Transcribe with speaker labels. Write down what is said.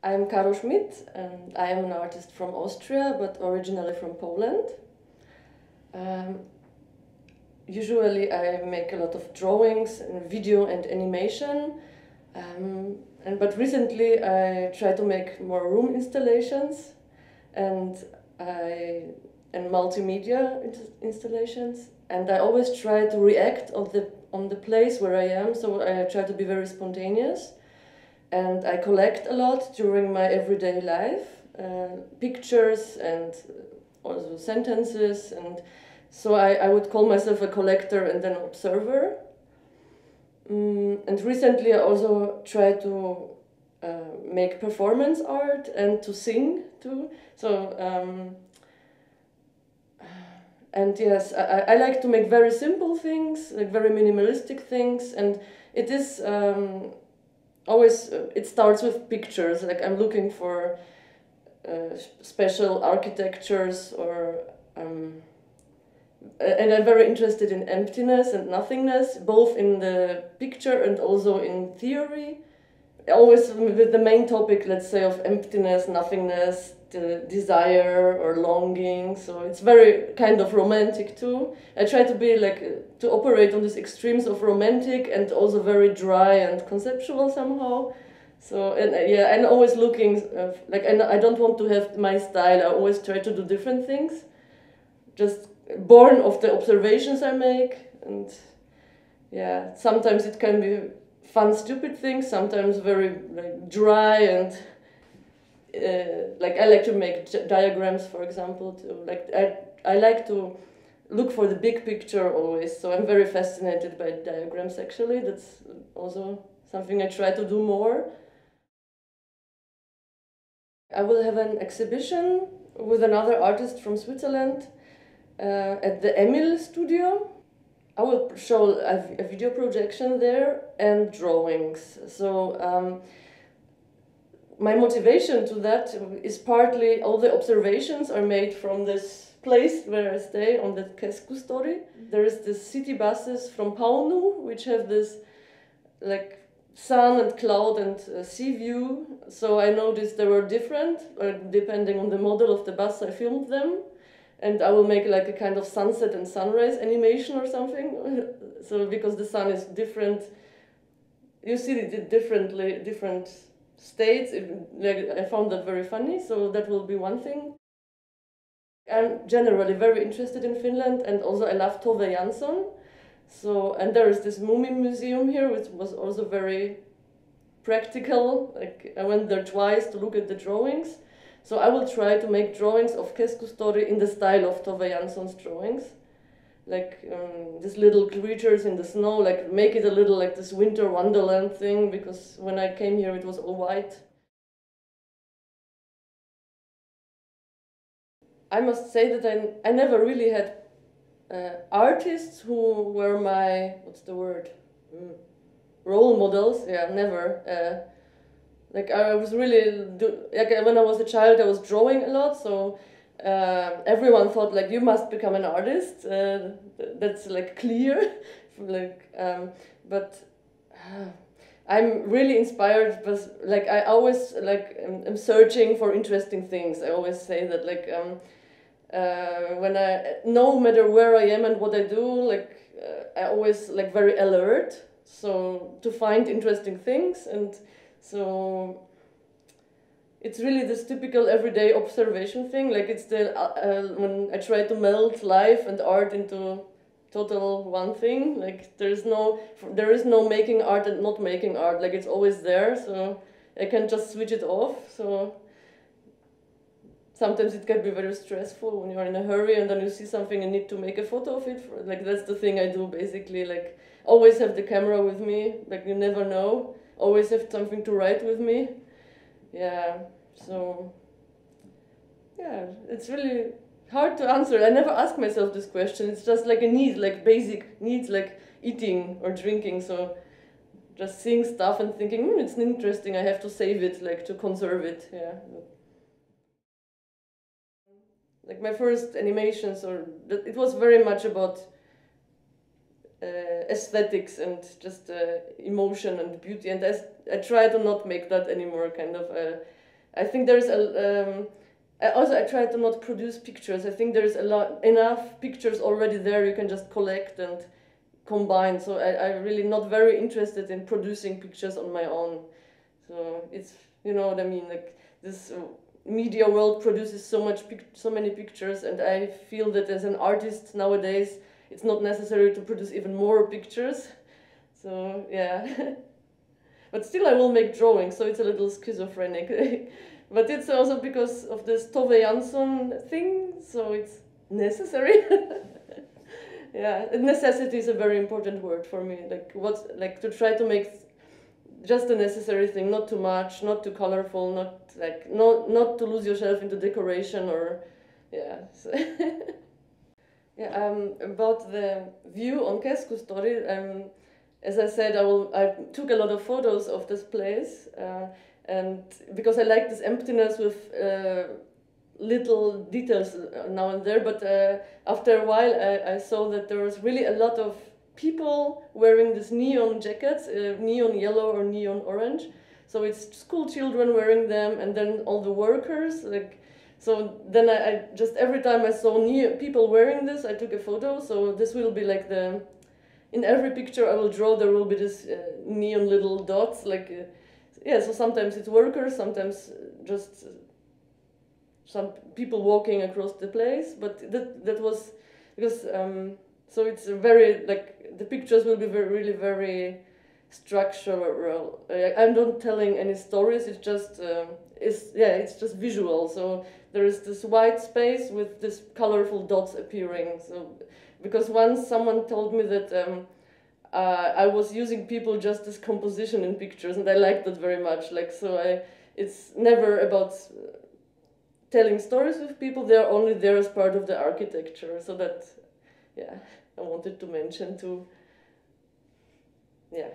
Speaker 1: I'm Karo Szmit, and I am an artist from Austria, but originally from Poland. Um, Usually I make a lot of drawings, and video and animation, but recently I try to make more room installations and and multimedia installations. And I always try to react on the place where I am, so I try to be very spontaneous. And I collect a lot during my everyday life, pictures and also sentences, and so I would call myself a collector and an observer. And recently I also try to make performance art and to sing too. So and yes, I like to make very simple things, like very minimalistic things, and it is always it starts with pictures. Like I'm looking for special architectures and I'm very interested in emptiness and nothingness, both in the picture and also in theory. Always with the main topic, let's say, of emptiness, nothingness, the desire or longing. So it's very kind of romantic too. I try to be like to operate on these extremes of romantic and also very dry and conceptual somehow. So and yeah, I'm always looking like I don't want to have my style. I always try to do different things, just born of the observations I make. And yeah, sometimes it can be fun, stupid things, sometimes very like dry and like I like to make diagrams, for example. Like I like to look for the big picture always. So I'm very fascinated by diagrams. Actually, that's also something I try to do more. I will have an exhibition with another artist from Switzerland at the Emil studio. I will show a video projection there and drawings. So my motivation to that is partly all the observations are made from this place where I stay on the Keskustori. There is the city buses from Paunu, which have this like sun and cloud and sea view. So I noticed they were different depending on the model of the bus I filmed them. And I will make like a kind of sunset and sunrise animation or something. So because the sun is different, you see it differently, different states. I found that very funny. So that will be one thing. I'm generally very interested in Finland, and also I love Tove Jansson. So and there is this Mummy museum here, which was also very practical. Like I went there twice to look at the drawings. So I will try to make drawings of Keskustori in the style of Tove Jansson's drawings. Like these little creatures in the snow, like make it a little like this winter wonderland thing, because when I came here it was all white. I must say that I never really had artists who were my, what's the word? Role models. Yeah, never. Like I was really, like when I was a child I was drawing a lot, so everyone thought like you must become an artist, that's like clear. Like, but I'm really inspired, but like I always like am searching for interesting things. I always say that like when no matter where I am and what I do, like I always like very alert, so to find interesting things. And so it's really this typical everyday observation thing. Like it's the when I try to melt life and art into total one thing. Like there is no making art and not making art. Like it's always there. So I can just switch it off. So sometimes it can be very stressful when you're in a hurry and then you see something and need to make a photo of it. Like that's the thing I do basically. Like always have the camera with me. Like you never know. Always have something to write with me. Yeah, so yeah, it's really hard to answer. I never ask myself this question. It's just like a need, like basic needs, like eating or drinking. So just seeing stuff and thinking, it's interesting, I have to save it, like to conserve it. Yeah. Like my first animations, it was very much about aesthetics and just emotion and beauty, and I try to not make that anymore. Kind of I think there's I try to not produce pictures. I think there's enough pictures already there you can just collect and combine. So I'm really not very interested in producing pictures on my own. So it's, you know what I mean, like this media world produces so many pictures, and I feel that as an artist nowadays, it's not necessary to produce even more pictures. So yeah, but still I will make drawings. So it's a little schizophrenic. But it's also because of this Tove Jansson thing, so it's necessary. Yeah, necessity is a very important word for me. Like to try to make just the necessary thing, not too much, not too colorful, not to lose yourself into decoration or, yeah. So yeah. About the view on Keskustory, as I said, I took a lot of photos of this place. And because I like this emptiness with little details now and there, but after a while I saw that there was really a lot of people wearing these neon jackets, neon yellow or neon orange. So it's school children wearing them, and then all the workers. So then I just, every time I saw people wearing this, I took a photo. So this will be like in every picture I will draw, there will be this neon little dots, yeah, so sometimes it's workers, sometimes just some people walking across the place, but that was because so it's very, like, the pictures will be really very structural. I'm not telling any stories. It's just it's just visual. So there is this white space with this colorful dots appearing. So because once someone told me that. I was using people just as composition in pictures, and I liked that very much. It's never about telling stories with people. They're only there as part of the architecture. So that, yeah, I wanted to mention too. Yeah.